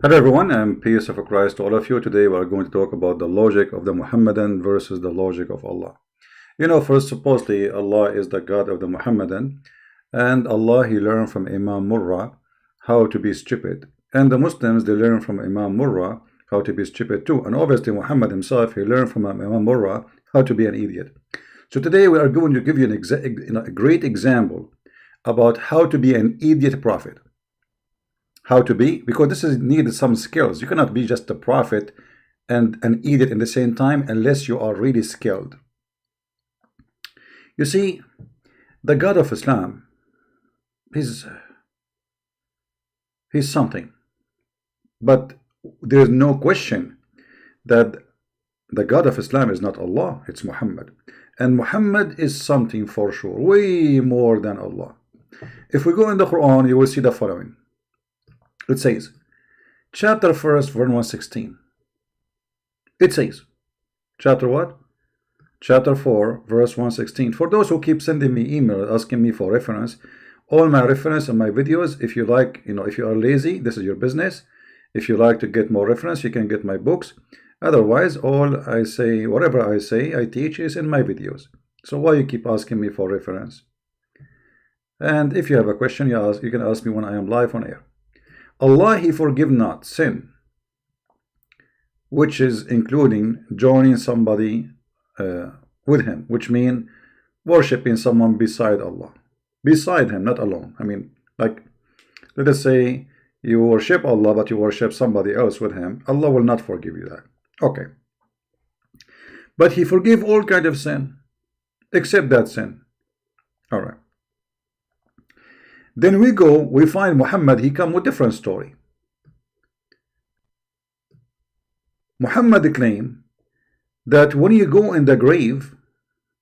Hello everyone, and peace of Christ to all of you. Today we are going to talk about the logic of the Muhammadan versus the logic of Allah. First, supposedly Allah is the God of the Muhammadan, and Allah, he learned from Imam Murrah how to be stupid, and the Muslims, they learn from Imam Murrah how to be stupid too, and obviously Muhammad himself, he learned from Imam Murrah how to be an idiot. So today we are going to give you a great example about how to be an idiot prophet. How to be, because this is needed some skills. You cannot be just a prophet and an idiot in the same time unless you are really skilled. You see, the God of Islam, he's something, but there is no question that the God of Islam is not Allah, it's Muhammad, and Muhammad is something for sure, way more than Allah. If we go in the Quran, you will see the following. It says, chapter 1, verse 116. It says, chapter what? Chapter 4, verse 116. For those who keep sending me email asking me for reference, all my reference and my videos, if you like, if you are lazy, this is your business. If you like to get more reference, you can get my books. Otherwise, all I say, whatever I say, I teach is in my videos. So why you keep asking me for reference? And if you have a question, you can ask me when I am live on air. Allah, he forgive not sin, which is including joining somebody with him, which means worshipping someone beside Allah, beside him, not alone. I mean, like, let us say you worship Allah, but you worship somebody else with him. Allah will not forgive you that. Okay. But he forgive all kind of sin, except that sin. All right. Then we find Muhammad, he come with different story. Muhammad claim that when you go in the grave,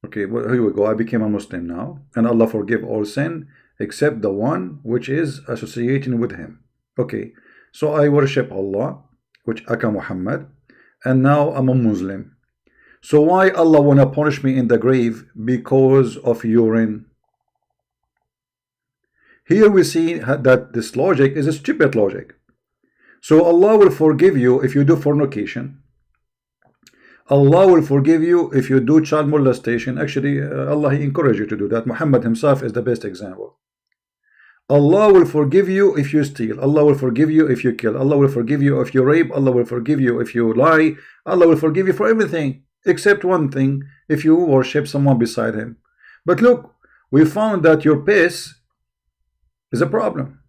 okay, well, here we go, I became a Muslim now, and Allah forgive all sin except the one which is associating with him. Okay, so I worship Allah, which akan Muhammad, and now I'm a Muslim. So why Allah wanna punish me in the grave? Because of urine. Here we see that this logic is a stupid logic. So Allah will forgive you if you do fornication. Allah will forgive you if you do child molestation. Actually, Allah, he encouraged you to do that. Muhammad himself is the best example. Allah will forgive you if you steal. Allah will forgive you if you kill. Allah will forgive you if you rape. Allah will forgive you if you lie. Allah will forgive you for everything except one thing, if you worship someone beside him. But look, we found that your piss is a problem.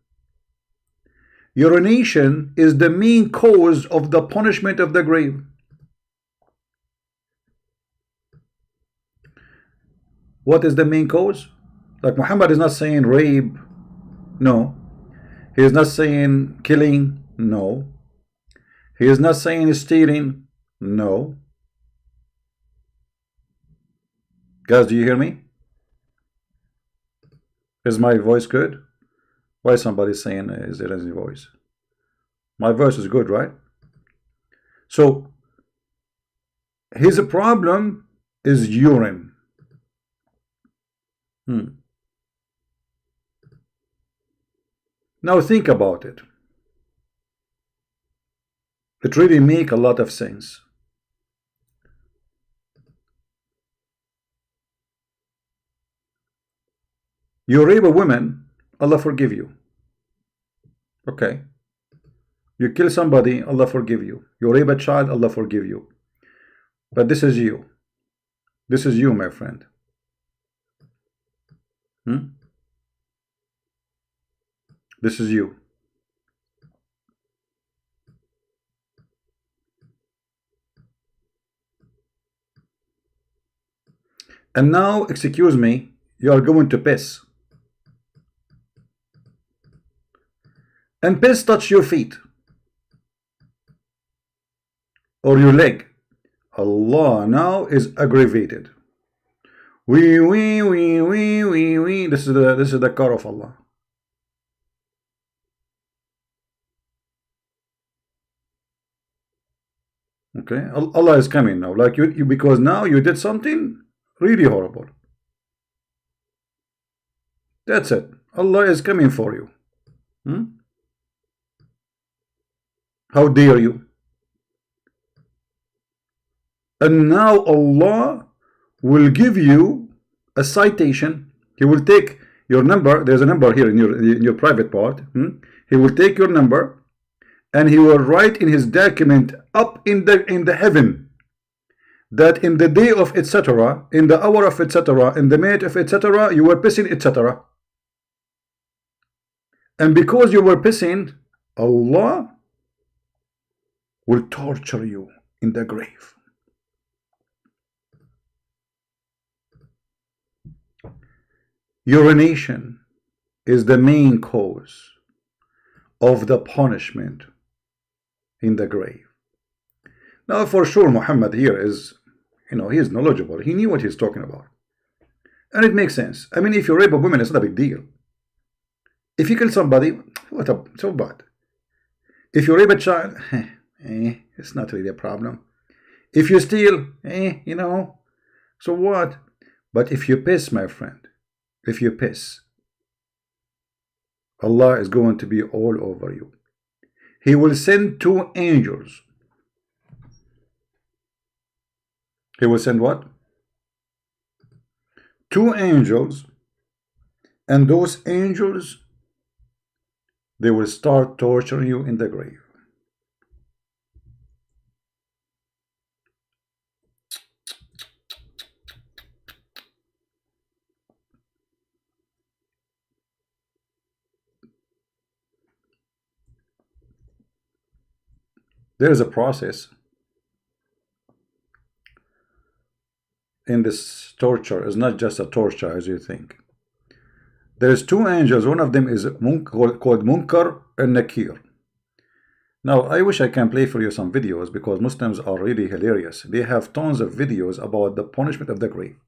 Urination is the main cause of the punishment of the grave. What is the main cause? Like, Muhammad is not saying rape, no. He is not saying killing, no. He is not saying stealing, no. Guys, do you hear me? Is my voice good? Why somebody saying is there any voice? My voice is good, right? So his problem is urine. Now think about it. It really makes a lot of sense. You rape a woman, Allah forgive you. Okay. You kill somebody, Allah forgive you. You rape a child, Allah forgive you. But this is you. This is you, my friend. This is you. And now, excuse me, you are going to piss. And piss touch your feet or your leg. Allah now is aggravated. This is the car of Allah. Okay, Allah is coming now, like you because now you did something really horrible. That's it. Allah is coming for you. How dare you? And now Allah will give you a citation. He will take your number. There's a number here in your private part. He will take your number and he will write in his document up in the heaven that in the day of etc., in the hour of etc., in the minute of etc., you were pissing etc. And because you were pissing, Allah will torture you in the grave. Urination is the main cause of the punishment in the grave. Now, for sure, Muhammad here is, he is knowledgeable. He knew what he's talking about. And it makes sense. I mean, if you rape a woman, it's not a big deal. If you kill somebody, what up? So bad. If you rape a child, it's not really a problem. If you steal, so what? But if you piss, my friend, if you piss, Allah is going to be all over you. He will send 2 angels. He will send what? 2 angels, and those angels, they will start torturing you in the grave. There is a process in this torture. It's not just a torture as you think. There's 2 angels. One of them is called Munkar and Nakir. Now, I wish I can play for you some videos because Muslims are really hilarious. They have tons of videos about the punishment of the grave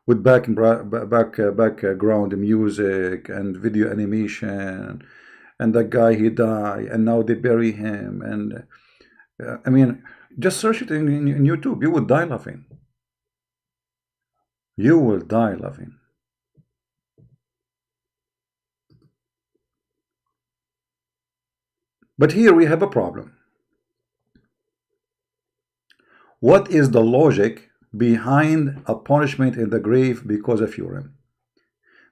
with background music and video animation, and that guy, he died and now they bury him. And I mean, just search it in YouTube. You will die laughing. You will die laughing. But here we have a problem. What is the logic behind a punishment in the grave because of urine?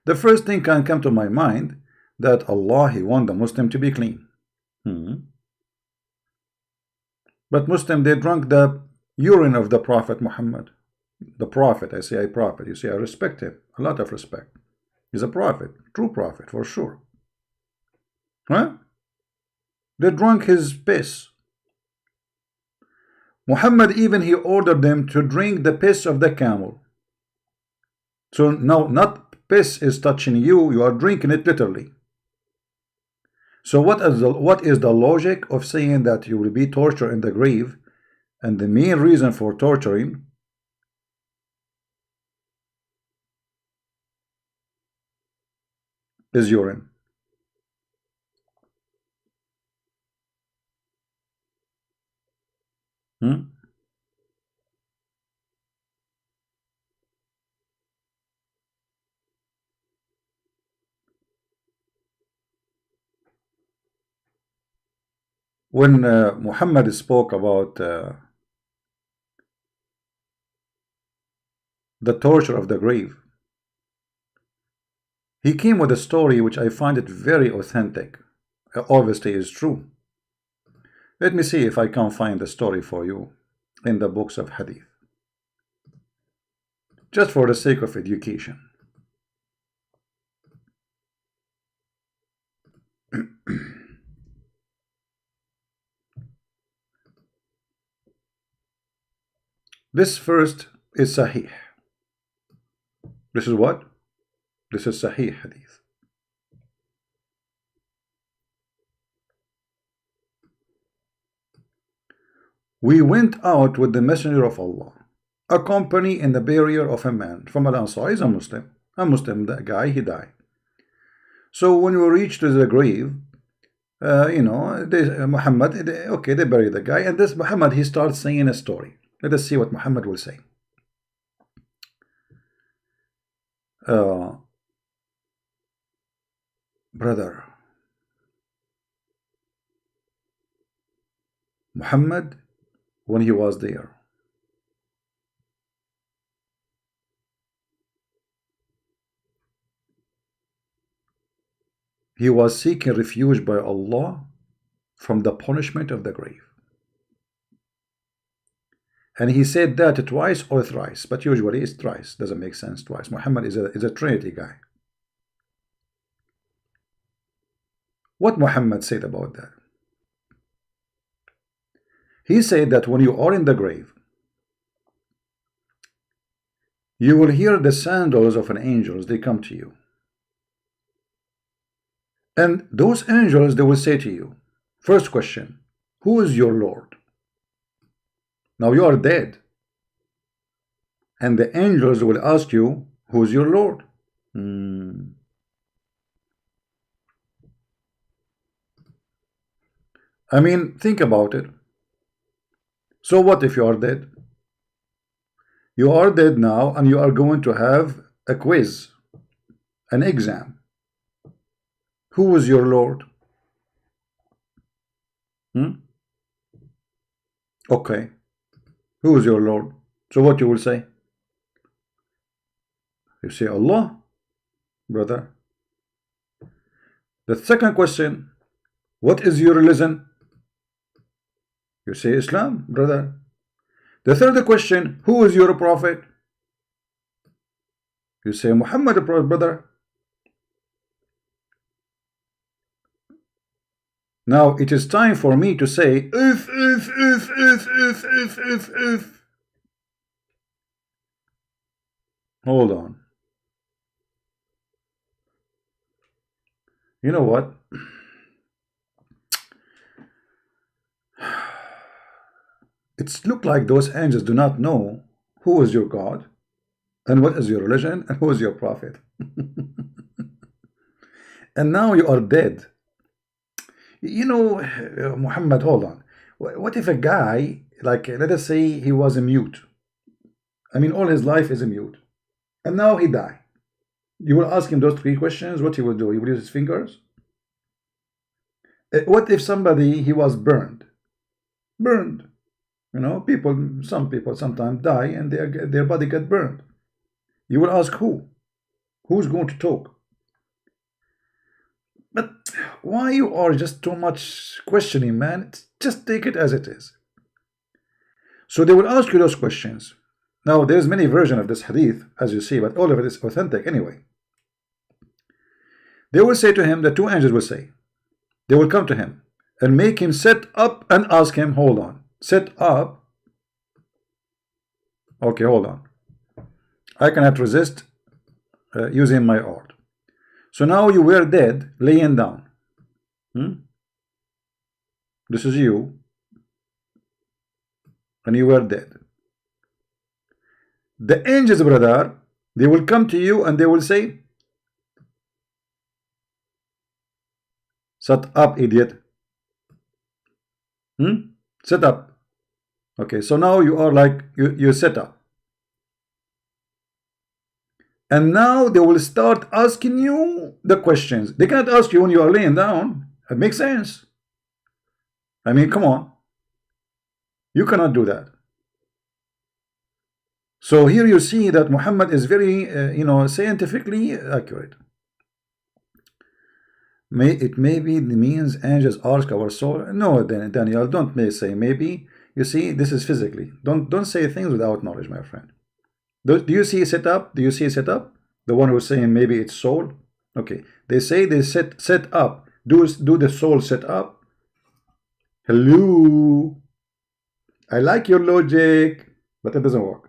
The first thing can come to my mind that Allah, He want the Muslim to be clean. But Muslim, they drank the urine of the Prophet Muhammad. The Prophet, I say a prophet. You see, I respect him. A lot of respect. He's a prophet, true prophet for sure. Huh? They drank his piss. Muhammad even he ordered them to drink the piss of the camel. So now not piss is touching you, you are drinking it literally. So what is the logic of saying that you will be tortured in the grave, and the main reason for torturing is urine? When Muhammad spoke about the torture of the grave, he came with a story which I find it very authentic. Obviously is true. Let me see if I can find the story for you in the books of hadith, just for the sake of education. This first is Sahih. This is what? This is Sahih hadith. We went out with the Messenger of Allah, accompanied in the burial of a man from Al-Ansar. He's a Muslim that guy, he died. So when we reached the grave, Muhammad, they buried the guy, and this Muhammad, he starts saying a story. Let us see what Muhammad will say. Brother, Muhammad, when he was there, he was seeking refuge by Allah from the punishment of the grave. And he said that twice or thrice, but usually it's thrice. Doesn't make sense twice. Muhammad is a Trinity guy. What Muhammad said about that? He said that when you are in the grave, you will hear the sandals of an angels. They come to you. And those angels, they will say to you, first question, who is your Lord? Now you are dead. And the angels will ask you, who is your Lord? I mean, think about it. So what if you are dead? You are dead now, and you are going to have a quiz, an exam. Who is your Lord? Okay. Who is your Lord? So what you will say? You say Allah, brother. The second question, what is your religion? You say Islam, brother. The third question, who is your prophet? You say Muhammad, brother. Now it is time for me to say if. Hold on. You know what? It's look like those angels do not know who is your God and what is your religion and who is your prophet. And now you are dead. You know, Muhammad, hold on. What if a guy, like, let us say he was a mute. I mean, all his life is a mute. And now he died. You will ask him those three questions, what he will do? He will use his fingers? What if somebody, he was burned? Burned. You know, some people sometimes die and their body get burned. You will ask who? Who's going to talk? But why you are just too much questioning, man? Just take it as it is. So they will ask you those questions. Now, there's many versions of this hadith, as you see, but all of it is authentic anyway. They will say to him, the two angels will say, they will come to him and make him sit up and ask him, hold on, sit up. Okay, hold on. I cannot resist using my art. So now you were dead, laying down. This is you. And you were dead. The angels, brother, they will come to you and they will say, sit up, idiot. Sit up. Okay, so now you are like, you sit up. And now they will start asking you the questions. They cannot ask you when you are laying down. It makes sense. I mean, come on. You cannot do that. So here you see that Muhammad is very, scientifically accurate. It maybe means angels ask our soul. No, Daniel, don't say maybe. You see, this is physically. Don't say things without knowledge, my friend. Do you see set up? Do you see set up? The one who's saying maybe it's soul. Okay, they say they set up. Do the soul set up? Hello. I like your logic, but it doesn't work.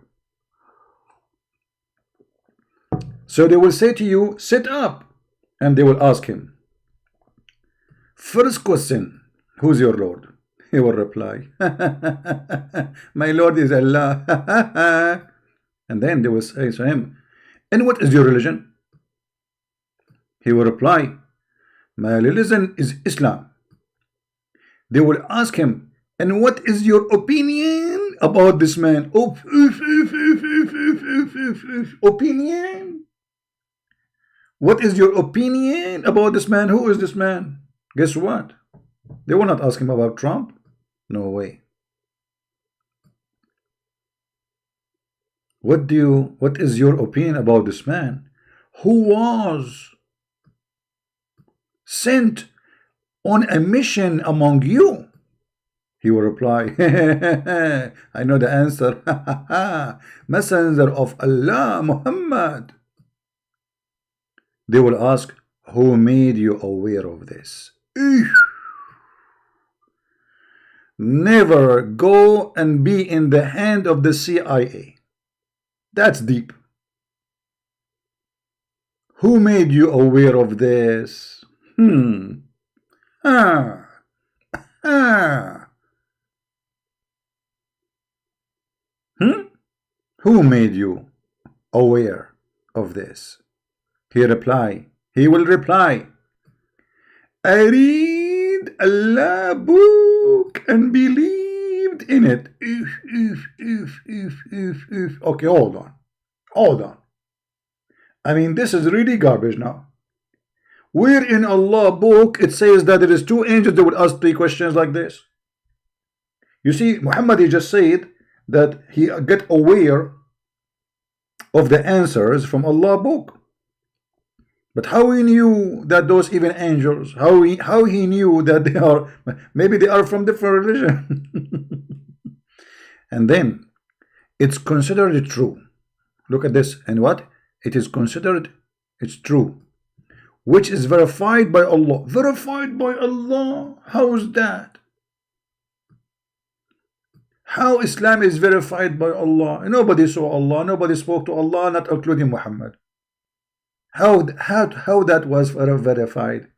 So they will say to you, sit up, and they will ask him, first question, who's your Lord? He will reply, my Lord is Allah. And then they will say to him, and what is your religion? He will reply, my religion is Islam. They will ask him, and what is your opinion about this man? Opinion? What is your opinion about this man? Who is this man? Guess what? They will not ask him about Trump. No way. what is your opinion about this man who was sent on a mission among you? He will reply, I know the answer. Messenger of Allah, Muhammad. They will ask, who made you aware of this? Never go and be in the hand of the CIA. That's deep. Who made you aware of this? Who made you aware of this? He will reply, I read Allah book and believed in it. Okay, hold on. I mean, this is really garbage now. Where in Allah book it says that there is two angels that would ask three questions like this? You see, Muhammad, he just said that he get aware of the answers from Allah book. But how he knew that those even angels, how he knew that they are, maybe they are from different religion. And then it's considered true. Look at this, and what? It is considered, it's true, which is verified by Allah. Verified by Allah? How is that? How Islam is verified by Allah? Nobody saw Allah, nobody spoke to Allah, not including Muhammad. How that was verified?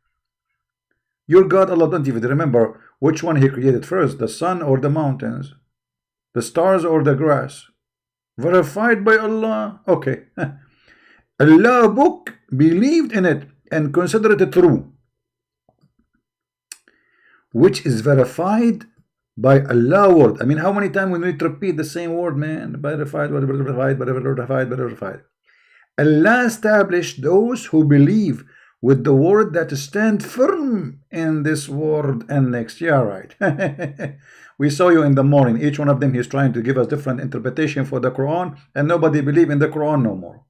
Your God, Allah, don't even remember which one he created first, the sun or the mountains, the stars or the grass. Verified by Allah. Okay. Allah book believed in it and considered it true, which is verified by Allah word. I mean, how many times we need to repeat the same word, man? Verified. Allah established those who believe with the word that stand firm in this world and next. Yeah, right. We saw you in the morning. Each one of them, he's trying to give us different interpretation for the Quran, and nobody believe in the Quran no more.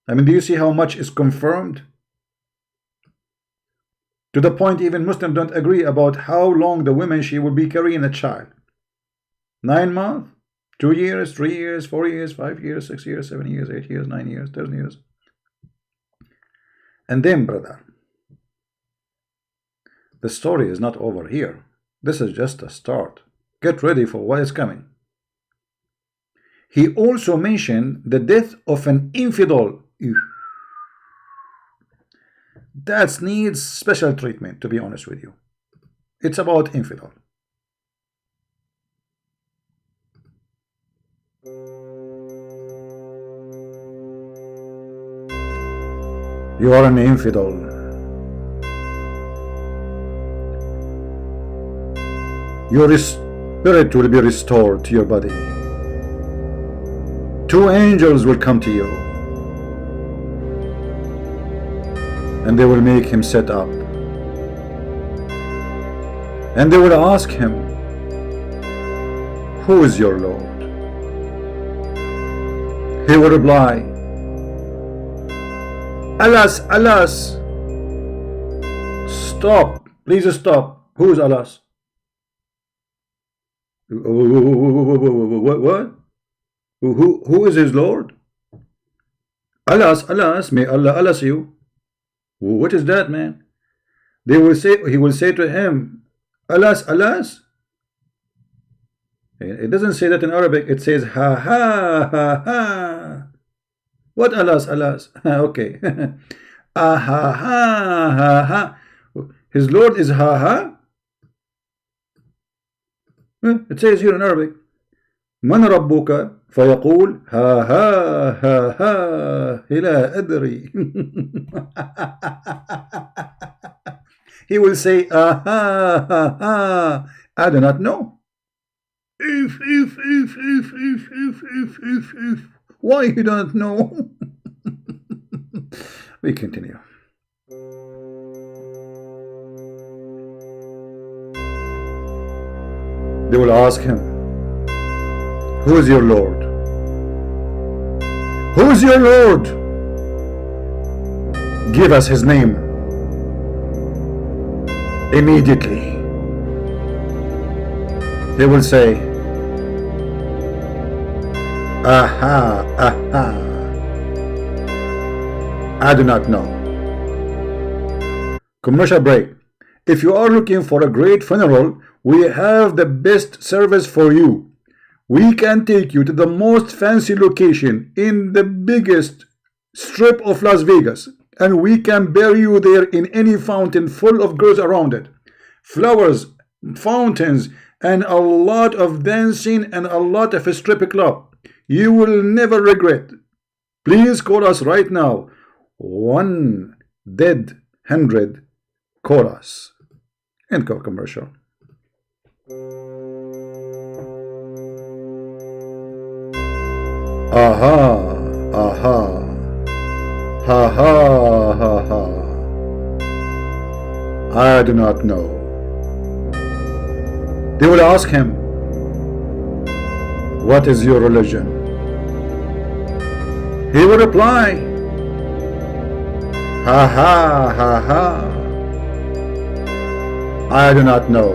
I mean, do you see how much is confirmed? To the point even Muslims don't agree about how long the woman she will be carrying a child. 9 months? 2 years, 3 years, 4 years, 5 years, 6 years, 7 years, 8 years, 9 years, 10 years. And then, brother, the story is not over here. This is just a start. Get ready for what is coming. He also mentioned the death of an infidel. That needs special treatment, to be honest with you. It's about infidel. You are an infidel. Your spirit will be restored to your body. 2 angels will come to you, and they will make him sit up, and they will ask him, who is your Lord? He will reply, Alas, alas. Stop, please stop. Who is alas? What? Who is his Lord? Alas, alas, may Allah alas you. What is that, man? They will say, he will say to him, alas, alas. It doesn't say that in Arabic. It says ha ha ha ha. What alas, alas? Okay. Ah ha ha ha ha. His Lord is ha ha. It says here in Arabic, من ربك فيقول ها ها ها ها لا أدري. He will say ah ha ha ha, I do not know. If why you don't know? We continue. They will ask him, Who is your Lord? Who is your Lord? Give us his name immediately. He will say, aha, aha, I do not know. Commercial break. If you are looking for a great funeral, we have the best service for you. We can take you to the most fancy location in the biggest strip of Las Vegas, and we can bury you there in any fountain full of girls around it. Flowers, fountains, and a lot of dancing and a lot of a strip club. You will never regret. Please call us right now. 1-100 call us. End of commercial. Aha, aha, ha ha ha ha. I do not know. They will ask him, what is your religion? He will reply, ha ha ha ha, I do not know.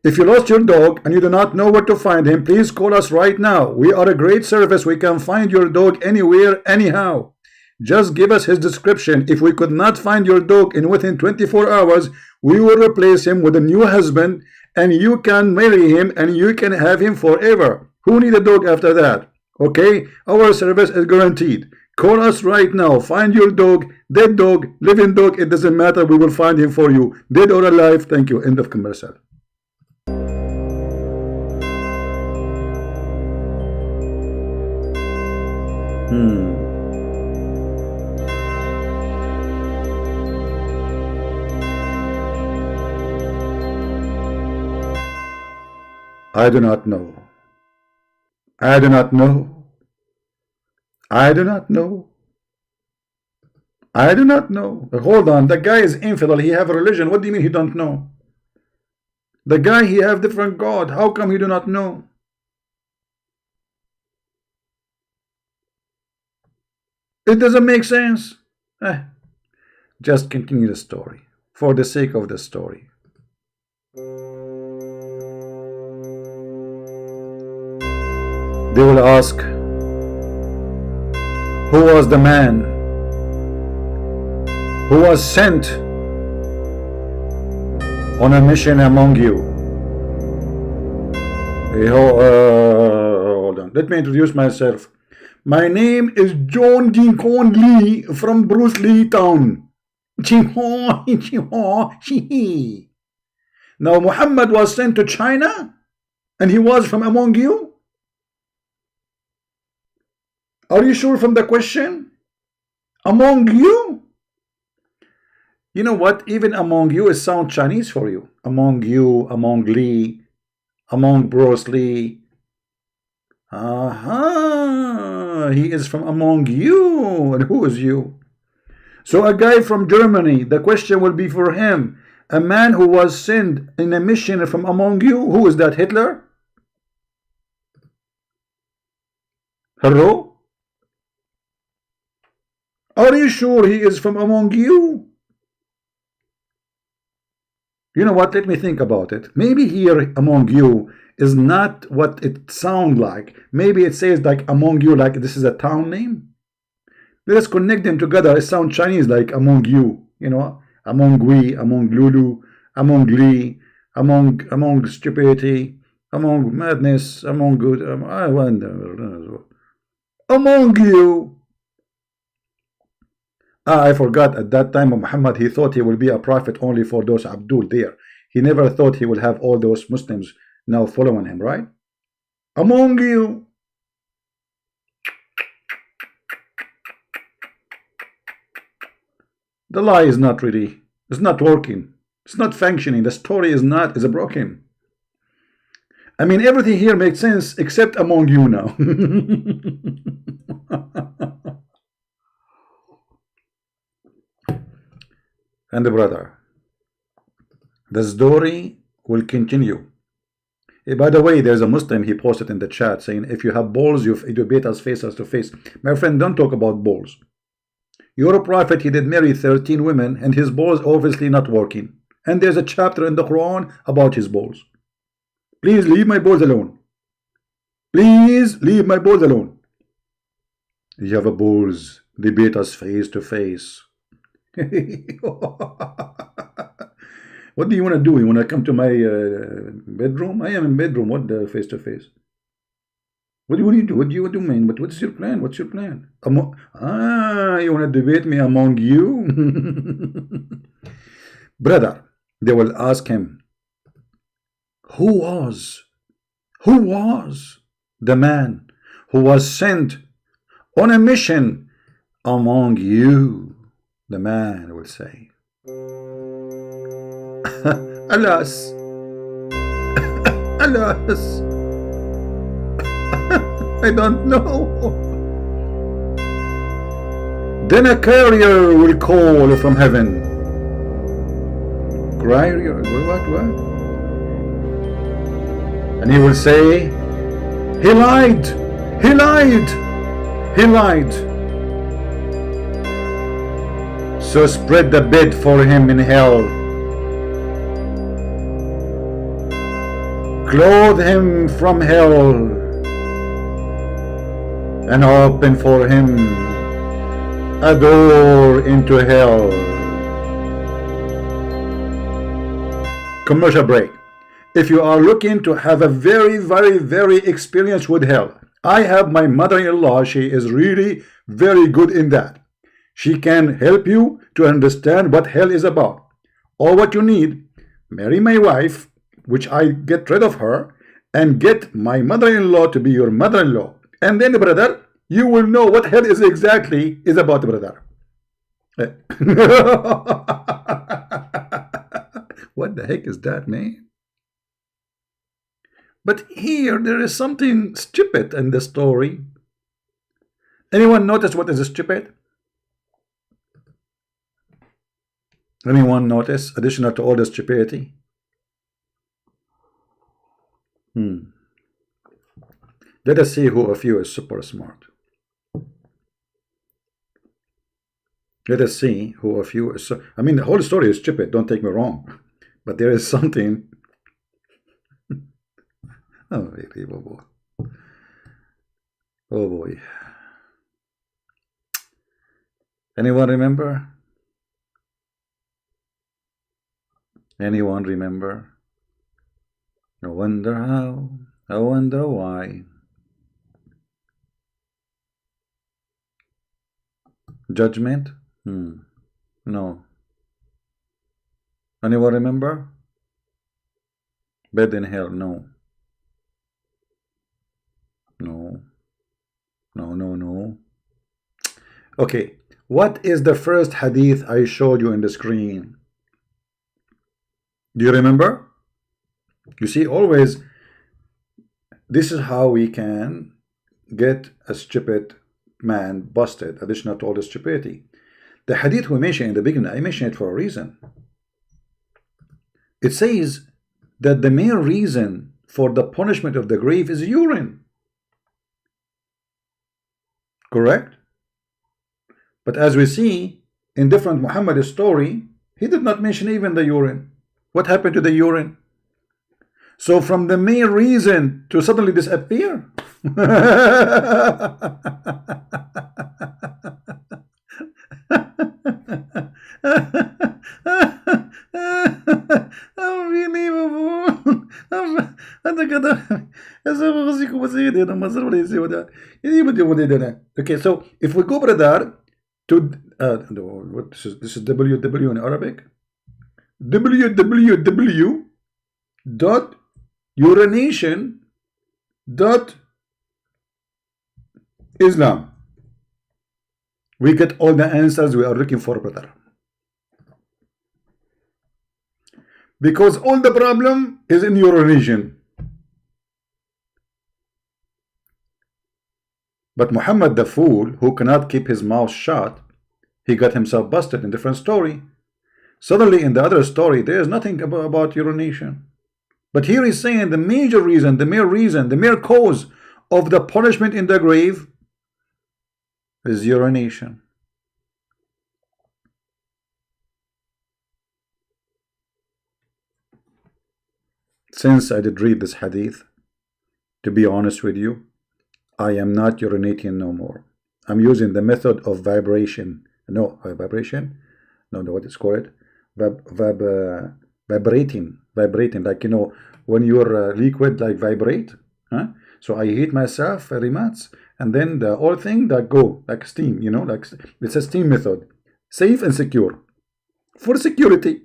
If you lost your dog and you do not know where to find him, please call us right now. We are a great service. We can find your dog anywhere, anyhow. Just give us his description. If we could not find your dog in within 24 hours, we will replace him with a new husband, and you can marry him and you can have him forever. Who need a dog after that? Okay, our service is guaranteed. Call us right now. Find your dog, dead dog, living dog, it doesn't matter. We will find him for you, dead or alive. Thank you. End of commercial. I do not know. I do not know. I do not know. I do not know. Hold on. The guy is infidel. He have a religion. What do you mean he don't know? The guy, he have different God. How come he do not know? It doesn't make sense. Just continue the story for the sake of the story. They will ask, who was the man who was sent on a mission among you? Hold on. Let me introduce myself. My name is John Jing Kong Lee from Bruce Lee Town. Now Muhammad was sent to China and he was from among you? Are you sure from the question? Among you? You know what? Even among you is sound Chinese for you. Among you, among Lee, among Bruce Lee. Aha! He is from among you. And who is you? So a guy from Germany, the question will be for him. A man who was sent in a mission from among you. Who is that? Hitler? Hello? Are you sure he is from among you? You know what? Let me think about it. Maybe here among you is not what it sounds like. Maybe it says like among you, like this is a town name. Let us connect them together. It sounds Chinese, like among you. You know, among we, among Lulu, among Lee, among stupidity, among madness, among good. I wonder. Among you. I forgot at that time of Muhammad, he thought he will be a prophet only for those Abdul there. He never thought he will have all those Muslims now following him, right? Among you. The lie is not really, it's not working. It's not functioning. The story is broken. I mean, everything here makes sense except among you now. And brother, the story will continue. By the way, there's a Muslim, he posted in the chat saying, if you have balls, you debate us face to face. My friend, don't talk about balls. Your prophet, he did marry 13 women, and his balls obviously not working. And there's a chapter in the Quran about his balls. Please leave my balls alone. Please leave my balls alone. You have a balls, debate us face to face. What do you want to do? You want to come to my bedroom? I am in bedroom. What face to face? What do you do? What do you mean? But what's your plan? What's your plan? You want to debate me among you? Brother, they will ask him, who was the man who was sent on a mission among you? The man will say, alas, alas, I don't know. Then a carrier will call from heaven. Carrier, what? And he will say, he lied. So spread the bed for him in hell. Clothe him from hell and open for him a door into hell. Commercial break. If you are looking to have a very experience with hell, I have my mother-in-law. She is really very good in that. She can help you to understand what hell is about. All what you need, marry my wife, which I get rid of her, and get my mother-in-law to be your mother-in-law. And then, brother, you will know what hell is exactly is about, brother. What the heck is that, man? But here, there is something stupid in the story. Anyone notice what is stupid? Anyone notice, additional to all the stupidity? Let us see who of you is super smart. Let us see who of you is so. I mean, the whole story is stupid, don't take me wrong. But there is something. Oh boy. Anyone remember? Anyone remember? I wonder how, I wonder why. Judgment? No. Anyone remember? Bed in hell? No. No. Okay. What is the first hadith I showed you in the screen? Do you remember? You see, always, this is how we can get a stupid man busted, additional to all the stupidity. The hadith we mentioned in the beginning, I mentioned it for a reason. It says that the main reason for the punishment of the grave is urine. Correct? But as we see in different Muhammad story, he did not mention even the urine. What happened to the urine? So from the main reason to suddenly disappear. Okay, so if we go, brother, to what this is www in Arabic, www.urination.islam. We get all the answers we are looking for, brother. Because all the problem is in urination. But Muhammad the fool, who cannot keep his mouth shut, he got himself busted in different story. Suddenly in the other story, there is nothing about urination. But here he's saying the major reason, the mere reason, the mere cause of the punishment in the grave is urination. Since I did read this hadith, to be honest with you, I am not urinating no more. I'm using the method of vibration. No, vibration? No, what is called? Vibrating, like, you know, when your liquid like vibrate, huh? So I heat myself very much, and then the whole thing that go like steam, you know, like it's a steam method, safe and secure for security.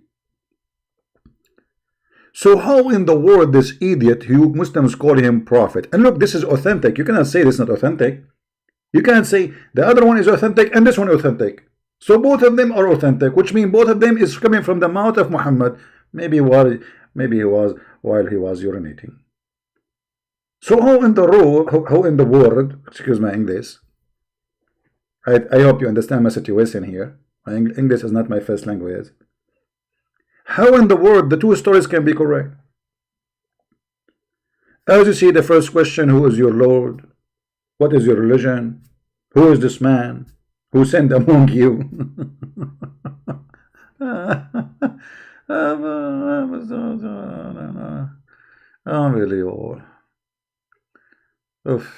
So how in the world this idiot who Muslims call him prophet? And look, this is authentic. You cannot say this is not authentic. You can't say the other one is authentic and this one authentic. So both of them are authentic, which means both of them is coming from the mouth of Muhammad. Maybe he was while he was urinating. So how in the world, excuse my English, I hope you understand my situation here. My English is not my first language. How in the world the two stories can be correct? As you see, the first question, who is your Lord? What is your religion? Who is this man who sent among you? Unbelievable. Oof.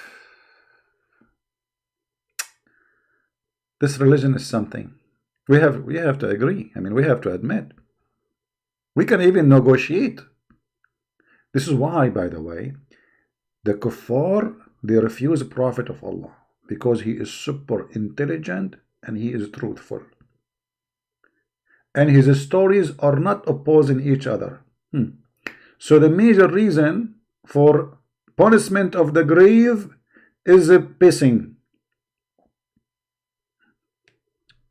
This religion is something. We have to agree. I mean, we have to admit. We can even negotiate. This is why, by the way, the kuffar, they refuse the Prophet of Allah because he is super intelligent and he is truthful. And his stories are not opposing each other. So the major reason for punishment of the grave is pissing.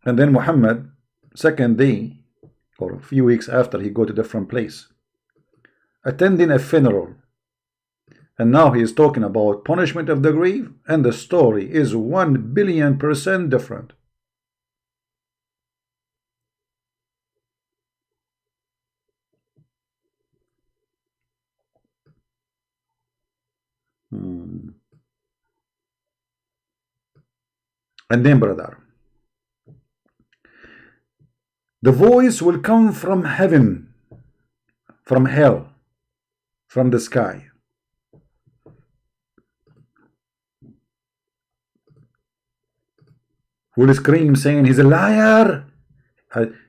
And then Muhammad, second day, or a few weeks after, he go to a different place, attending a funeral. And now he is talking about punishment of the grave, and the story is 1,000,000,000% different. And then, brother, the voice will come from heaven, from hell, from the sky. Will scream saying, he's a liar.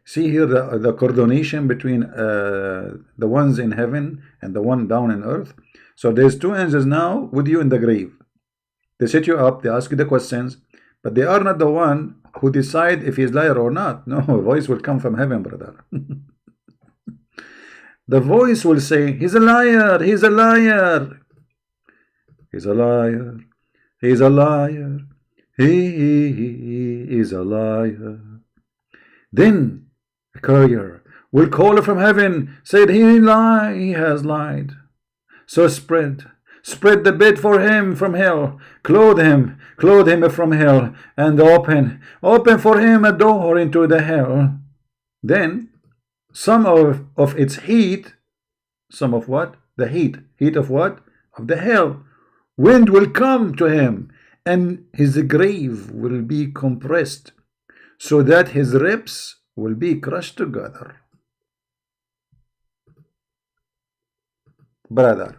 See here the coordination between the ones in heaven and the one down in earth. So there's two angels now with you in the grave. They set you up, they ask you the questions, but they are not the one who decide if he's liar or not. No, a voice will come from heaven, brother. The voice will say, he's a liar, he's a liar, he's a liar, he's a liar, he is a liar. Then a courier will call from heaven, said he has lied. So spread the bed for him from hell, clothe him from hell, and open for him a door into the hell. Then some of its heat, some of what? The heat of what? Of the hell. Wind will come to him, and his grave will be compressed, so that his ribs will be crushed together. Brother,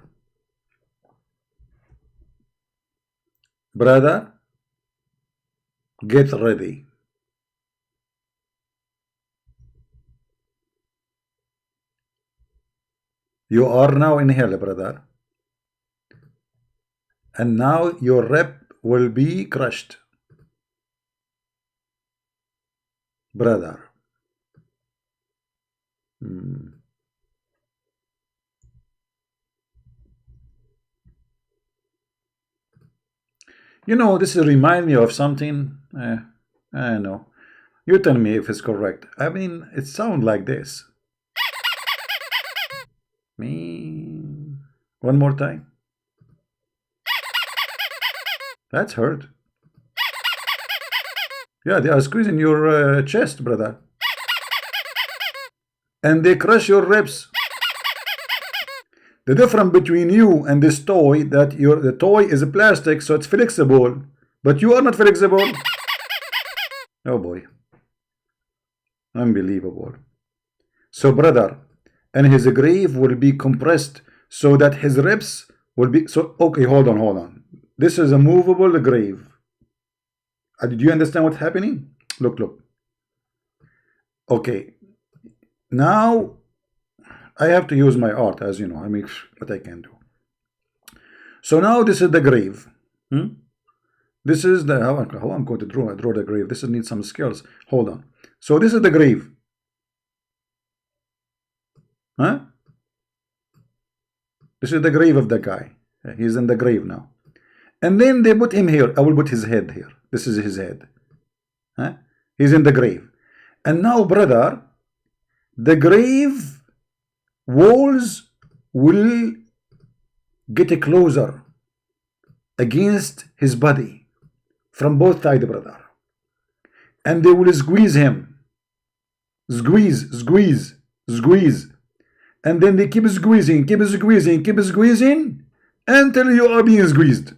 get ready. You are now in hell, brother. And now your rib will be crushed. Brother. You know, this reminds me of something. I know. You tell me if it's correct. I mean, it sounds like this. One more time. That's hurt. Yeah, they are squeezing your chest, brother. And they crush your ribs. The difference between you and this toy, that the toy is plastic, so it's flexible, but you are not flexible. Oh boy, unbelievable. So brother, and his grave will be compressed so that his ribs will be so. Okay, hold on. This is a movable grave. Do you understand what's happening? Look. Okay, now I have to use my art, as you know. I mean, what I can do. So now this is the grave. This is the how I'm going to draw the grave. This needs some skills. Hold on. So this is the grave. Huh? This is the grave of the guy. He's in the grave now. And then they put him here. I will put his head here. This is his head. Huh? He's in the grave. And now, brother, the grave walls will get closer against his body from both sides, brother. And they will squeeze him. Squeeze. And then they keep squeezing until you are being squeezed.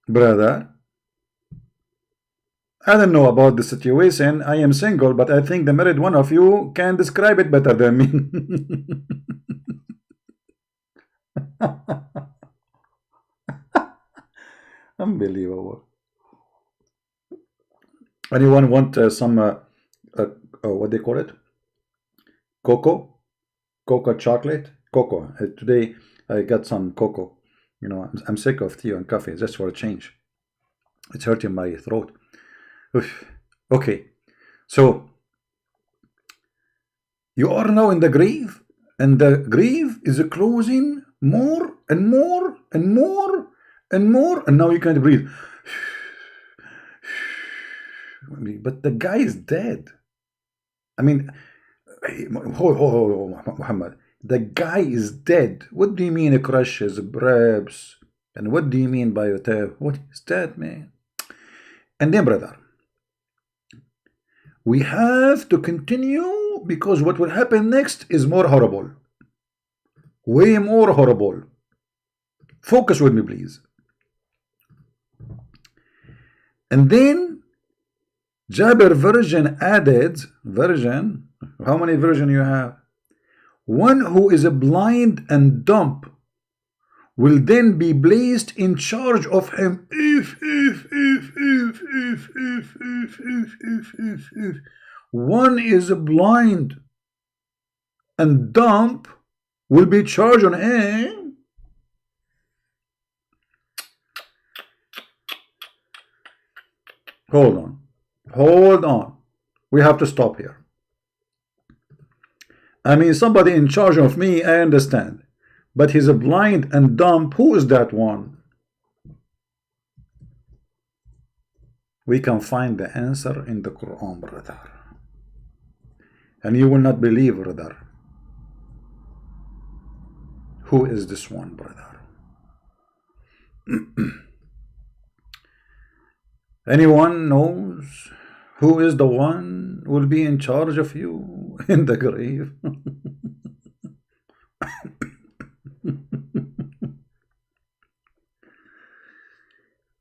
Brother, I don't know about the situation. I am single, but I think the married one of you can describe it better than me. Unbelievable. Anyone want some what they call it? Cocoa chocolate? Cocoa. Today I got some cocoa. You know, I'm sick of tea and coffee, just for a change. It's hurting my throat. Oof. Okay, so you are now in the grave, and the grave is closing more and more, and now you can't breathe. But the guy is dead. I mean, Muhammad, the guy is dead. What do you mean he crushes ribs? And what do you mean by what is that, man? And then, brother, we have to continue, because what will happen next is more horrible. Way more horrible. Focus with me, please. And then Jabir added, how many version you have? One who is blind and dumb will then be placed in charge of him if one is blind and dumb will be charged on him. Hold on. We have to stop here. I mean, somebody in charge of me, I understand. But he's blind and dumb. Who is that one? We can find the answer in the Quran, brother. And you will not believe, brother. Who is this one, brother? Anyone knows who is the one who will be in charge of you in the grave?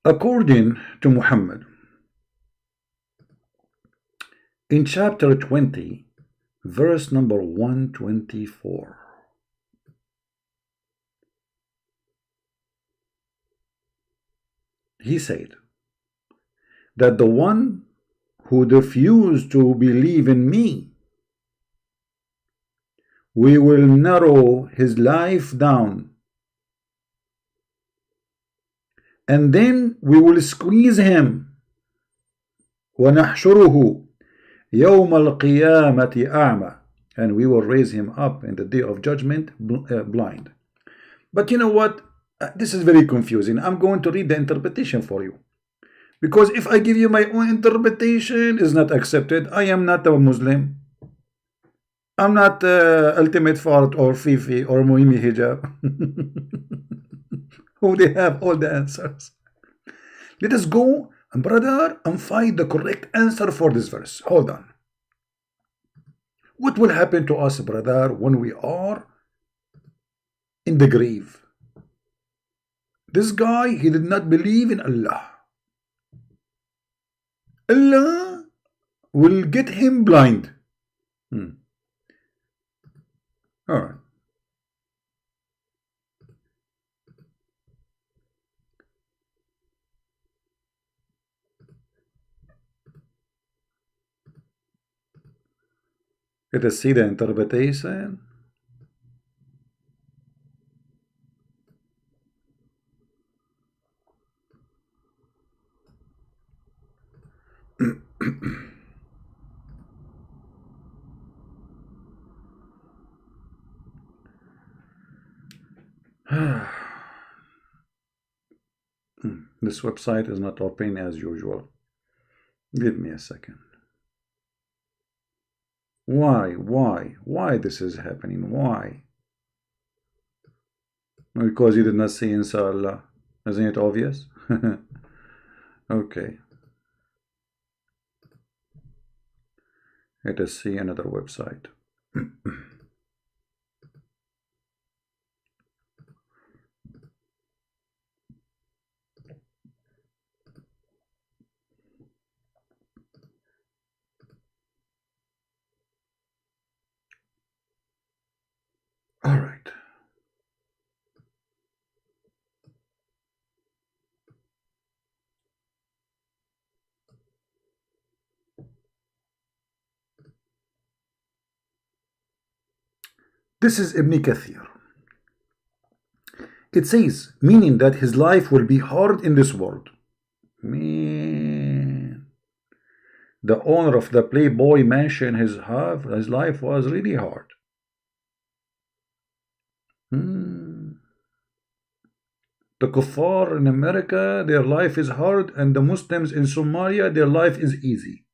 According to Muhammad, in chapter 20, verse number 124, he said that the one who refused to believe in me, we will narrow his life down, and then we will squeeze him. وَنَحْشُرُهُ يَوْمَ الْقِيَامَةِ أَعْمَى, and we will raise him up in the day of judgment blind. But you know what? This is very confusing. I'm going to read the interpretation for you. Because if I give you my own interpretation, it's not accepted. I am not a Muslim. I'm not Ultimate Fart or Fifi or Muhimi Hijab. Who they have all the answers. Let us go, brother, and find the correct answer for this verse. Hold on. What will happen to us, brother, when we are in the grave? This guy, he did not believe in Allah. Allah will get him blind. All right. Let us see the interpretation. This website is not open as usual. Give me a second. Why this is happening? Why? Because you did not see inshallah. Isn't it obvious? Okay. Let us see another website. All right. This is Ibn Kathir. It says, meaning that his life will be hard in this world. Man, the owner of the Playboy mansion, his life was really hard. The kuffar in America, their life is hard, and the Muslims in Somalia, their life is easy.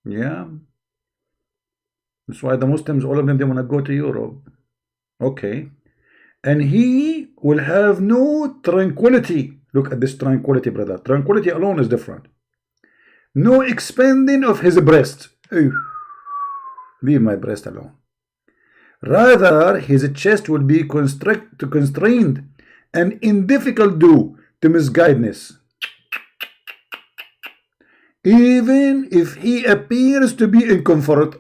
Yeah. That's why the Muslims, all of them, they want to go to Europe. Okay. And he will have no tranquility. Look at this tranquility, brother. Tranquility alone is different. No expanding of his breast. Leave my breast alone. Rather, his chest will be constrained and in difficult due to misguidedness. Even if he appears to be in comfort.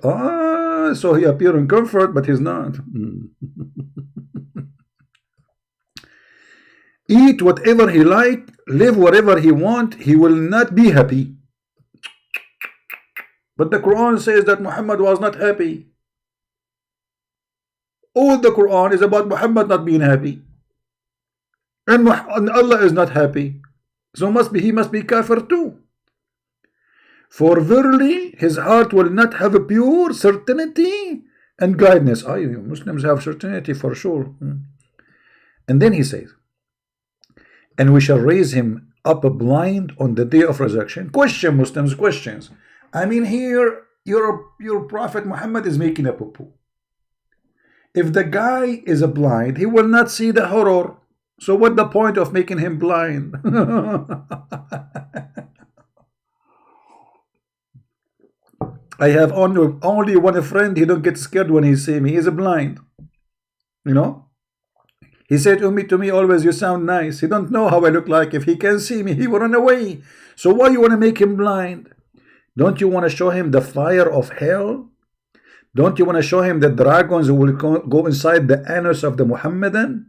So he appears in comfort, but he's not. Eat whatever he like, live wherever he want, he will not be happy. But the Quran says that Muhammad was not happy. All the Quran is about Muhammad not being happy. And Allah is not happy. So he must be kafir too. For verily his heart will not have a pure certainty and guidance. Muslims have certainty for sure. And then he says, and we shall raise him up blind on the day of resurrection. Question, Muslims, questions. I mean, here your Prophet Muhammad is making a poo-poo. If the guy is a blind, he will not see the horror. So what the point of making him blind? I have only one friend. He don't get scared when he see me. He's a blind. You know? He said to me always, you sound nice. He don't know how I look like. If he can see me, he will run away. So why you want to make him blind? Don't you want to show him the fire of hell? Don't you want to show him that dragons will go inside the anus of the Muhammadan?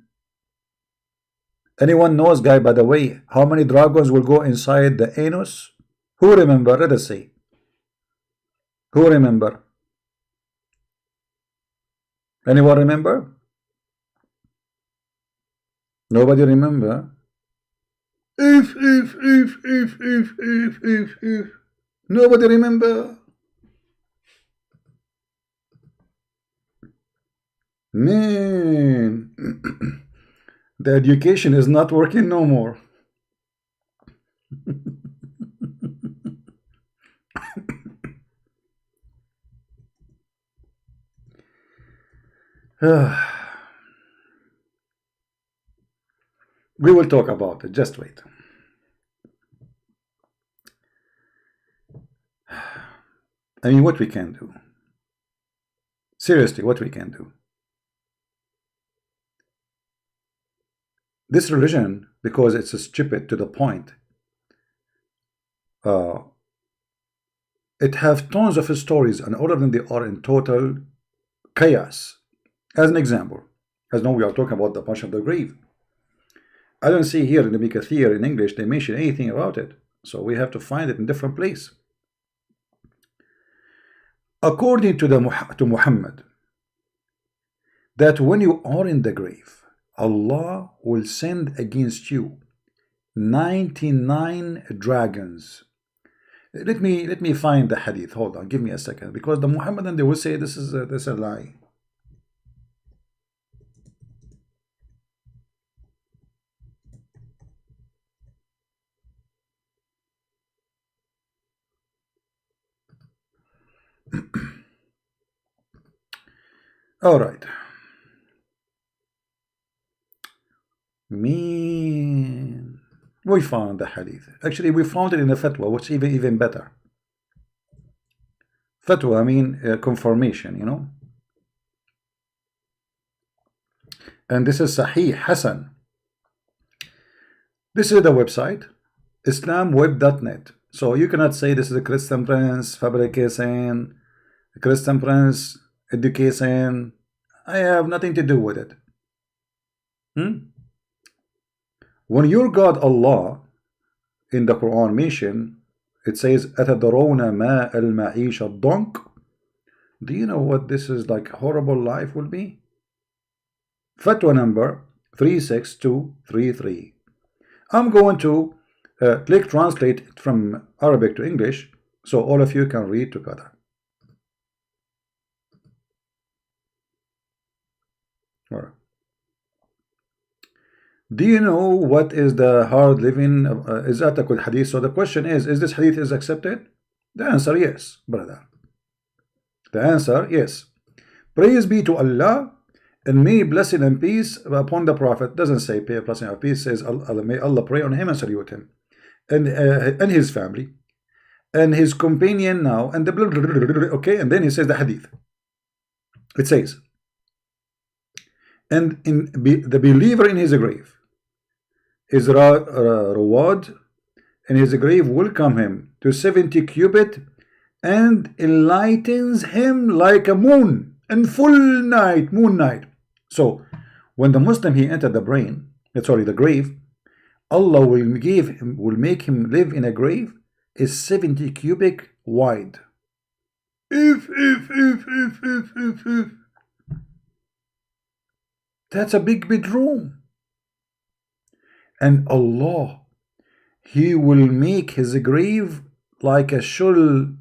Anyone knows, guy, by the way, how many dragons will go inside the anus? Who remember? Let us see. Who remember? Anyone remember? Nobody remember? If. Nobody remember? Man, the education is not working no more. We will talk about it. Just wait. I mean, what we can do? Seriously, what we can do? This religion, because it's stupid to the point, uh, it have tons of stories, and all of them they are in total chaos. As an example, as now we are talking about the punch of the grave. I don't see here in the Mikathir in English they mention anything about it, so we have to find it in different place. According to Muhammad, that when you are in the grave, Allah will send against you 99 dragons. Let me find the hadith. Hold on, give me a second, because the Muhammadan they will say this is a lie. All right. Mean we found the hadith. Actually, we found it in a fatwa, which even better. Fatwa, I mean confirmation, you know. And this is Sahih Hasan. This is the website, islamweb.net. So you cannot say this is a Christian Prince fabrication, Christian Prince education. I have nothing to do with it. When your God Allah in the Quran mention, it says أَتَدْرَوْنَ مَا الْمَعِيشَ الضَّنْكِ. Do you know what this is like horrible life will be? Fatwa number 36233. I'm going to click translate from Arabic to English so all of you can read together. All right. Do you know what is the hard living? Is that a good hadith? So the question is this hadith is accepted? The answer yes, brother. The answer yes. Praise be to Allah, and may blessing and peace upon the Prophet. Doesn't say blessing and peace, says may Allah pray on him and salute him, and his family, and his companion now, and the blah, blah, blah, blah, okay, and then he says the hadith. It says, and the believer in his grave is reward, and his grave will come him to 70 cubit and enlightens him like a moon and full night, moon night. So when the Muslim he entered the the grave, Allah will make him live in a grave is 70 cubic wide. If that's a big bedroom. And Allah, he will make his grave like a full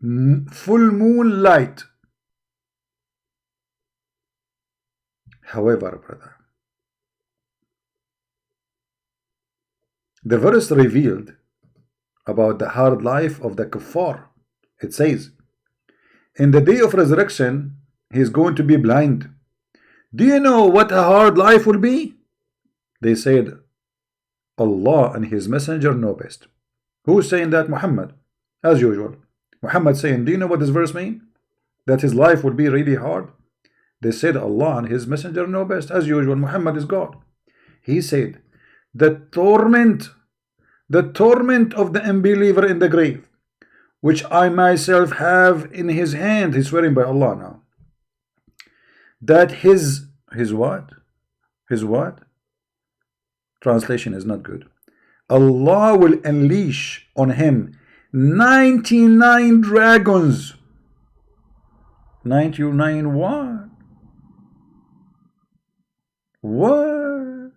moon light. However, brother, the verse revealed about the hard life of the kuffar. It says, in the day of resurrection, he is going to be blind. Do you know what a hard life will be? They said, Allah and his messenger know best. Who's saying that? Muhammad. As usual. Muhammad saying, do you know what this verse means? That his life will be really hard. They said Allah and his messenger know best. As usual, Muhammad is God. He said, the torment of the unbeliever in the grave, which I myself have in his hand. He's swearing by Allah now. That his what? His what? Translation is not good. Allah will unleash on him 99 dragons. 99 what? What?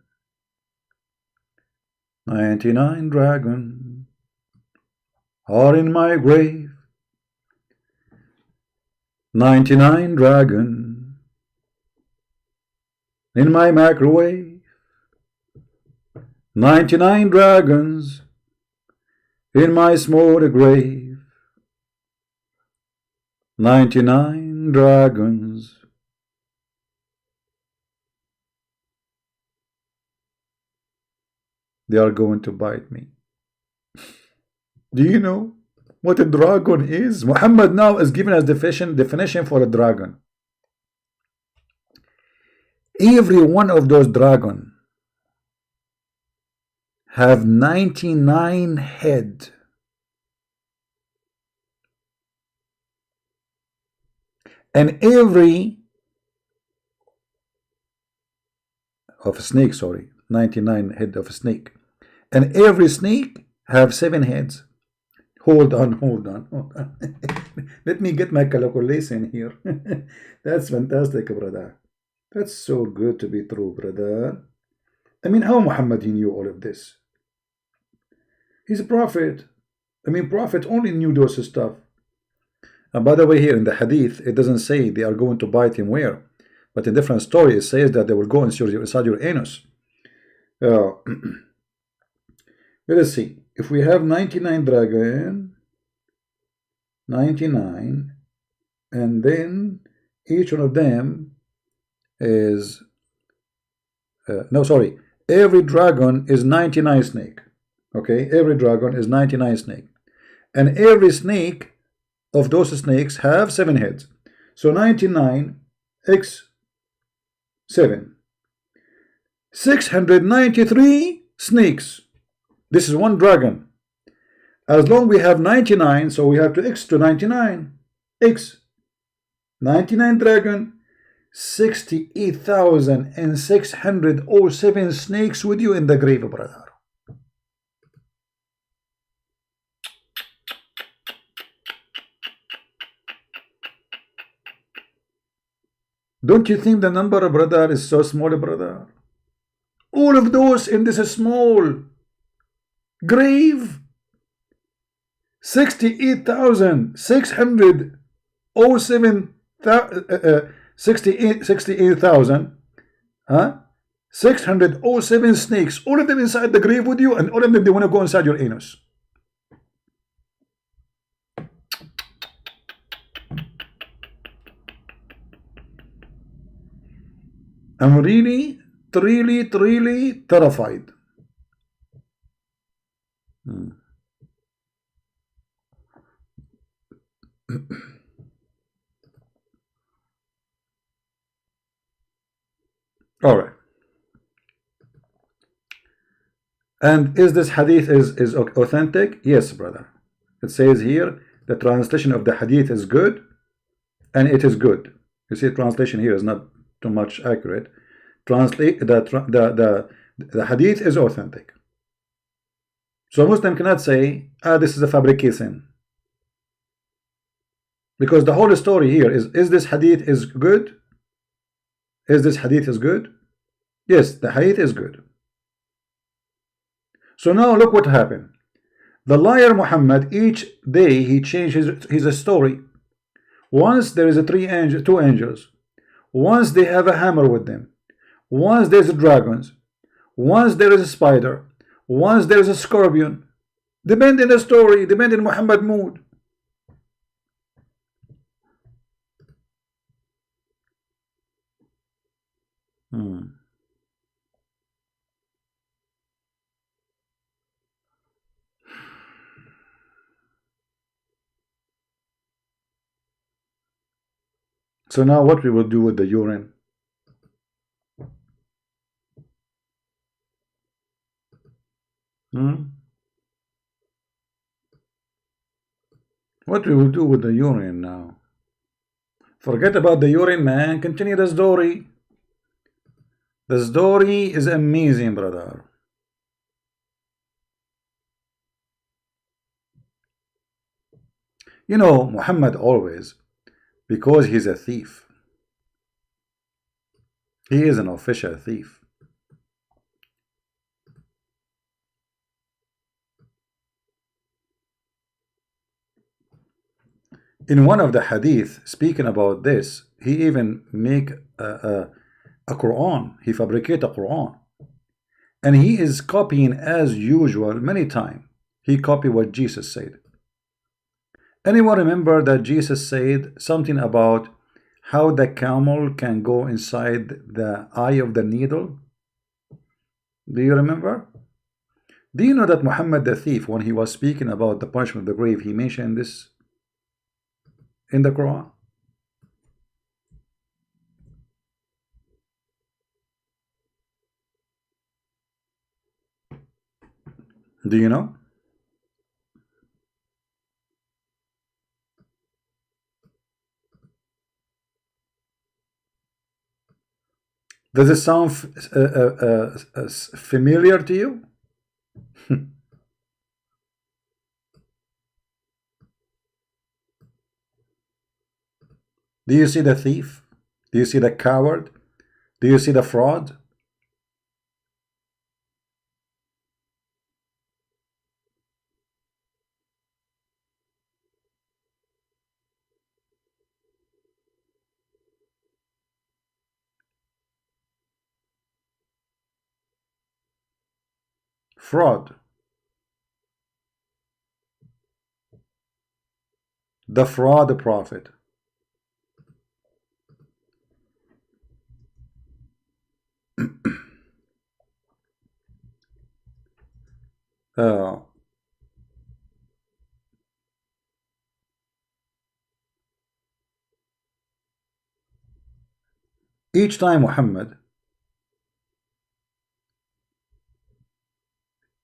99 dragons are in my grave. 99 dragons in my microwave. 99 dragons in my small grave. 99 dragons. They are going to bite me. Do you know? what a dragon is. Muhammad now is giving us definition for a dragon. Every one of those dragon have 99 head. And every of a snake, sorry, 99 head of a snake. And every snake have 7 heads. Hold on, hold on, hold on. Let me get my calculation here. That's fantastic, brother. That's so good to be true, brother. I mean, how Muhammad he knew all of this? He's a prophet. I mean, prophet only knew those stuff. And by the way, here in the hadith, it doesn't say they are going to bite him where. But in different story, it says that they will go inside your anus. Let us see. If we have 99 dragon, 99, and then each one of them is no, sorry, every dragon is 99 snake. Okay, every dragon is 99 snake, and every snake of those snakes have 7 heads. So 99 x 7, 693 snakes. This is one dragon. As long we have 99, so we have to x to 99. X 99 dragon, 68,607 snakes with you in the grave, brother. Don't you think the number, brother, is so small, brother? All of those in this small grave, 68,607 68,000 607 snakes, all of them inside the grave with you, and all of them they want to go inside your anus. I'm really terrified. All right. And is this hadith is authentic? Yes, brother. It says here the translation of the hadith is good, and it is good. You see, translation here is not too much accurate. Translate the hadith is authentic. So a Muslim cannot say, this is a fabrication. Because the whole story here is this hadith is good? Is this hadith is good? Yes, the hadith is good. So now look what happened. The liar Muhammad, each day he changed his story. Once there is two angels. Once they have a hammer with them. Once there's dragons. Once there is a spider. Once there is a scorpion. Depend in the story, depend in Muhammad mood. So now what we will do with the urine? What we will do with the urine now? Forget about the urine, man. Continue the story. The story is amazing, brother. You know, Muhammad always, because he's a thief. He is an official thief. In one of the hadith speaking about this, he even make a Quran. He fabricate a Quran, and he is copying as usual many times. He copy what Jesus said. Anyone remember that Jesus said something about how the camel can go inside the eye of the needle? Do you remember? Do you know that Muhammad the thief, when he was speaking about the punishment of the grave, he mentioned this in the Quran? Do you know? Does it sound familiar to you? Do you see the thief? Do you see the coward? Do you see the fraud? Fraud. The fraud prophet. Uh, each time Muhammad,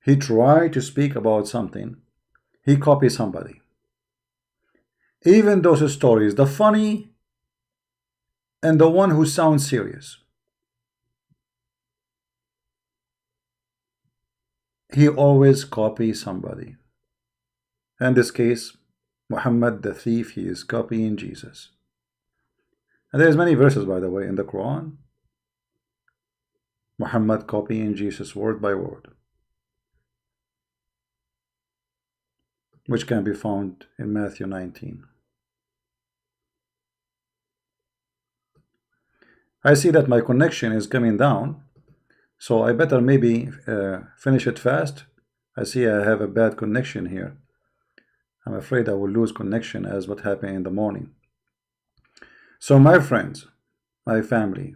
he tried to speak about something, he copies somebody. Even those stories, the funny and the one who sounds serious, he always copies somebody. In this case, Muhammad the thief, he is copying Jesus. And there's many verses, by the way, in the Quran, Muhammad copying Jesus word by word, which can be found in Matthew 19. I see that my connection is coming down, so I better maybe finish it fast. I see I have a bad connection here. I'm afraid I will lose connection as what happened in the morning. So my friends, my family,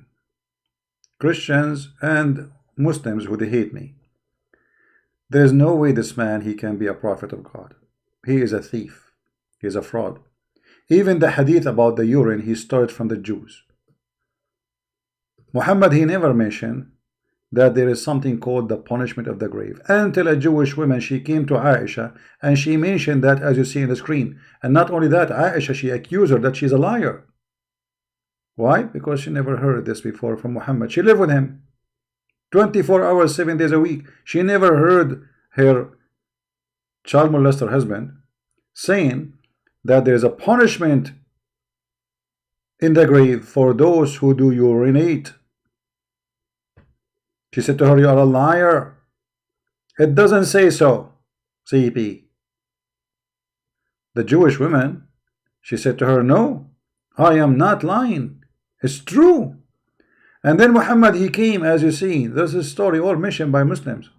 Christians and Muslims who they hate me, there's no way this man, he can be a prophet of God. He is a thief. He is a fraud. Even the hadith about the urine, he stole from the Jews. Muhammad, he never mentioned that there is something called the punishment of the grave, until a Jewish woman, she came to Aisha and she mentioned that, as you see in the screen. And not only that, Aisha, she accused her that she's a liar. Why? Because she never heard this before from Muhammad. She lived with him 24 hours 7 days a week. She never heard her child molester husband saying that there is a punishment in the grave for those who do urinate. She said to her, you are a liar. It doesn't say so, CP. The Jewish woman, she said to her, no, I am not lying. It's true. And then Muhammad, he came, as you see, this is a story all mentioned by Muslims.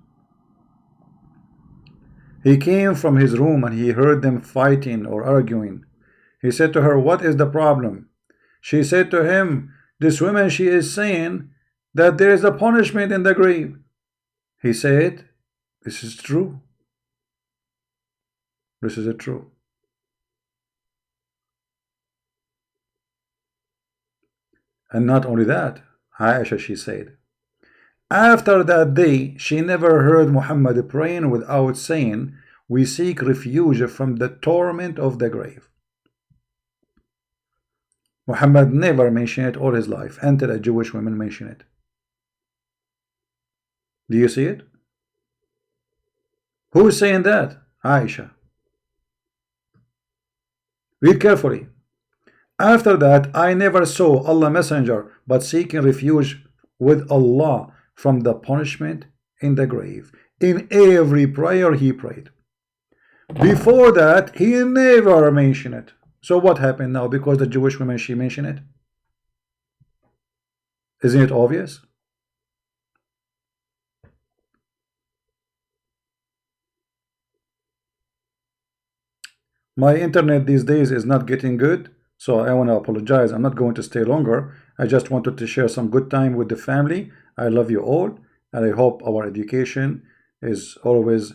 He came from his room and he heard them fighting or arguing. He said to her, what is the problem? She said to him, this woman, she is saying that there is a punishment in the grave. He said, this is true. This is true. And not only that, Aisha, she said, after that day, she never heard Muhammad praying without saying, we seek refuge from the torment of the grave. Muhammad never mentioned it all his life until a Jewish woman mentioned it. Do you see it? Who is saying that? Aisha. Read carefully. After that, I never saw Allah Messenger but seeking refuge with Allah from the punishment in the grave. In every prayer he prayed. Before that, he never mentioned it. So what happened now? Because the Jewish woman, she mentioned it? Isn't it obvious? My internet these days is not getting good, so I want to apologize. I'm not going to stay longer. I just wanted to share some good time with the family. I love you all, and I hope our education is always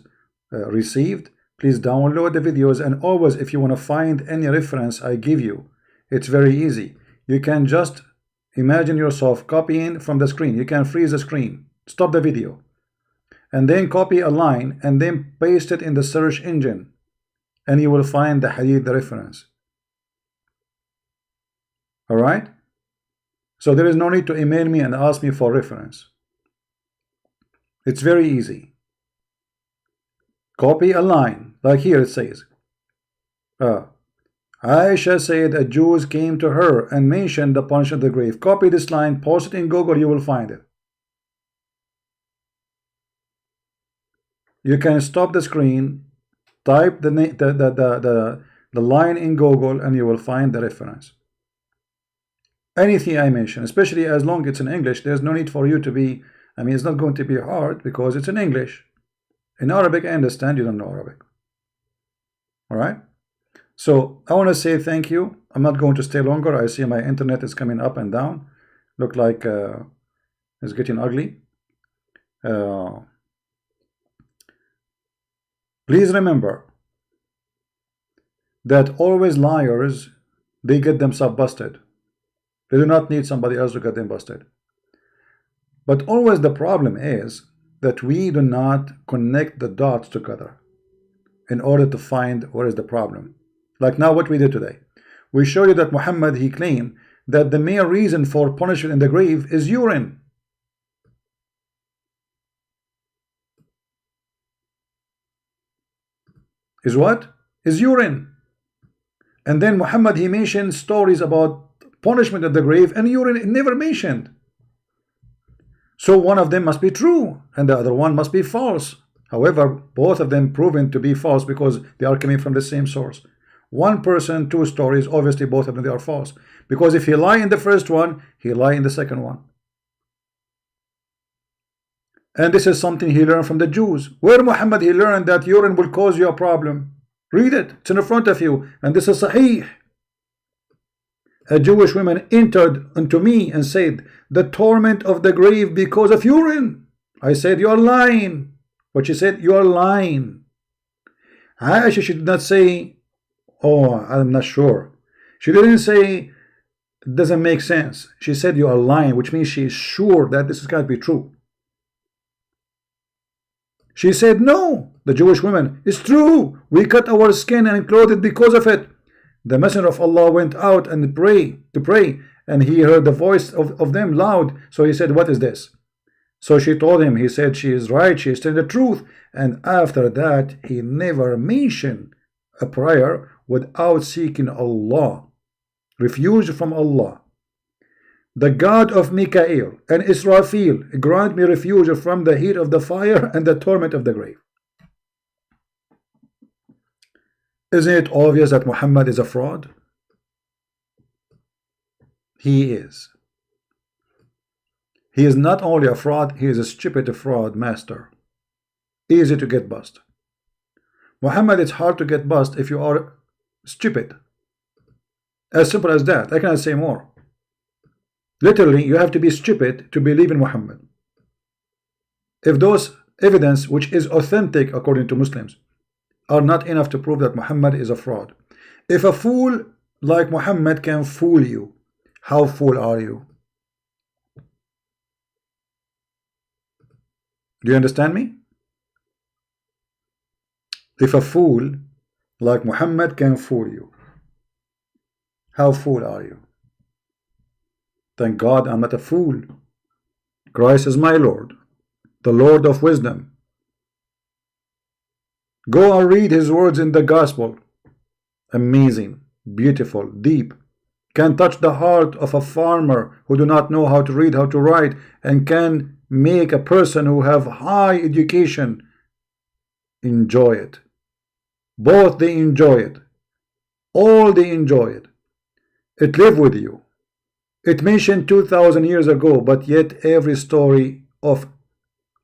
received. Please download the videos, and always, if you want to find any reference I give you, it's very easy. You can just imagine yourself copying from the screen. You can freeze the screen, stop the video, and then copy a line and then paste it in the search engine, and you will find the hadith reference. All right? So there is no need to email me and ask me for reference. It's very easy. Copy a line, like here it says, Aisha said a Jew came to her and mentioned the punishment of the grave. Copy this line, post it in Google, you will find it. You can stop the screen, type the line in Google, and you will find the reference. Anything I mention, especially as long as it's in English, there's no need for you to be, I mean, it's not going to be hard because it's in English. In Arabic, I understand you don't know Arabic. All right? So I want to say thank you. I'm not going to stay longer. I see my internet is coming up and down. Look like it's getting ugly. Please remember that always liars, they get themselves busted. They do not need somebody else to get them busted. But always the problem is that we do not connect the dots together in order to find where is the problem. Like now what we did today. We showed you that Muhammad, he claimed that the main reason for punishment in the grave is urine. Is what? Is urine. And then Muhammad, he mentioned stories about punishment at the grave, and urine never mentioned. So one of them must be true and the other one must be false. However, both of them proven to be false because they are coming from the same source. One person, two stories, obviously both of them they are false. Because if he lie in the first one, he lie in the second one. And this is something he learned from the Jews. Where Muhammad he learned that urine will cause you a problem. Read it, it's in front of you, and this is sahih. A Jewish woman entered unto me and said, the torment of the grave because of urine. I said, you are lying. But she said, you are lying. Aisha, she did not say, oh, I'm not sure. She didn't say, it doesn't make sense. She said, you are lying, which means she is sure that this is going to be true. She said, no, the Jewish woman, it's true. We cut our skin and clothed it because of it. The Messenger of Allah went out and to pray, and he heard the voice of them loud. So he said, what is this? So she told him. He said, she is right, she is telling the truth. And after that, he never mentioned a prayer without seeking Allah, refuge from Allah. The God of Mikael and Israfil, grant me refuge from the heat of the fire and the torment of the grave. Isn't it obvious that Muhammad is a fraud? He is. He is not only a fraud, he is a stupid fraud master. Easy to get bust. Muhammad, it's hard to get bust if you are stupid. As simple as that. I cannot say more. Literally, you have to be stupid to believe in Muhammad. If those evidence, which is authentic according to Muslims, are not enough to prove that Muhammad is a fraud. If a fool like Muhammad can fool you, how fool are you? Do you understand me? If a fool like Muhammad can fool you, how fool are you? Thank God I'm not a fool. Christ is my Lord, the Lord of wisdom. Go and read his words in the gospel. Amazing, beautiful, deep. Can touch the heart of a farmer who do not know how to read, how to write, and can make a person who have high education enjoy it. Both they enjoy it. All they enjoy it. It live with you. It mentioned 2,000 years ago, but yet every story of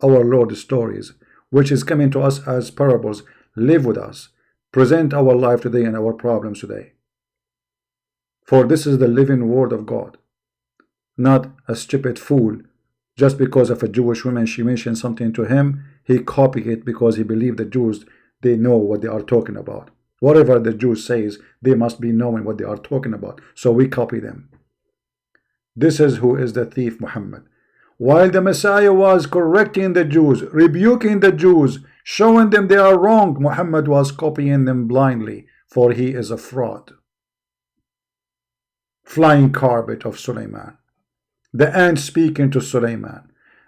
our Lord's stories, which is coming to us as parables, live with us, present our life today and our problems today. For this is the living word of God, not a stupid fool. Just because of a Jewish woman, she mentioned something to him, He copied it because he believed the Jews, they know what they are talking about. Whatever the Jews says, they must be knowing what they are talking about. So we copy them. This is who is the thief, Muhammad. While the Messiah was correcting the Jews, rebuking the Jews, showing them they are wrong, Muhammad was copying them blindly, for he is a fraud. Flying carpet of Sulaiman, the ant speaking to Sulaiman,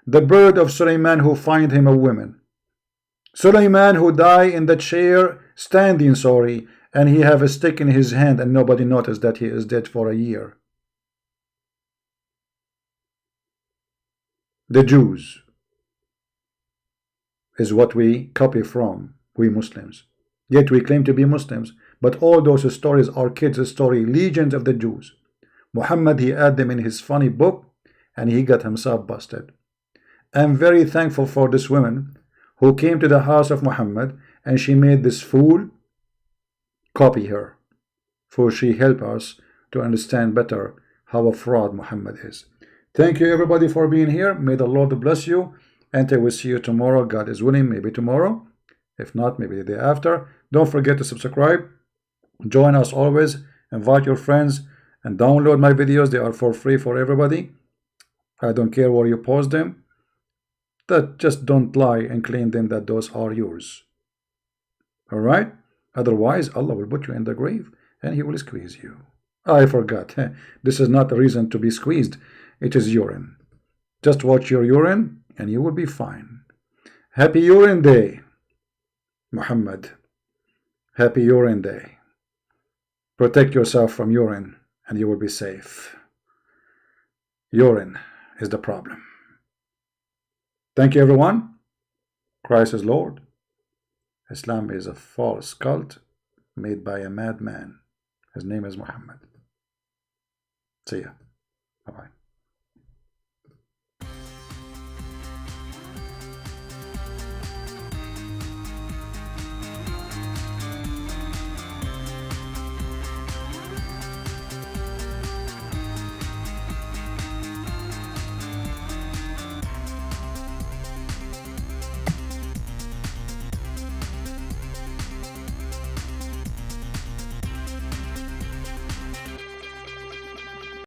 the bird of Sulaiman who find him a woman, Sulaiman who die in the chair standing, and he have a stick in his hand and nobody noticed that he is dead for a year. The Jews is what we copy from, we Muslims. Yet we claim to be Muslims, but all those stories are kids' story, legends of the Jews. Muhammad, he had them in his funny book, and he got himself busted. I'm very thankful for this woman who came to the house of Muhammad, and she made this fool copy her, for she helped us to understand better how a fraud Muhammad is. Thank you everybody for being here. May the Lord bless you, and I will see you tomorrow. God is willing, maybe tomorrow. If not, maybe the day after. Don't forget to subscribe. Join us always. Invite your friends and download my videos. They are for free for everybody. I don't care where you post them. Just don't lie and claim them that those are yours. Alright? Otherwise, Allah will put you in the grave and He will squeeze you. I forgot. This is not a reason to be squeezed. It is urine. Just watch your urine and you will be fine. Happy Urine Day, Muhammad. Happy Urine Day. Protect yourself from urine and you will be safe. Urine is the problem. Thank you everyone. Christ is Lord. Islam is a false cult made by a madman. His name is Muhammad. See ya. Bye-bye.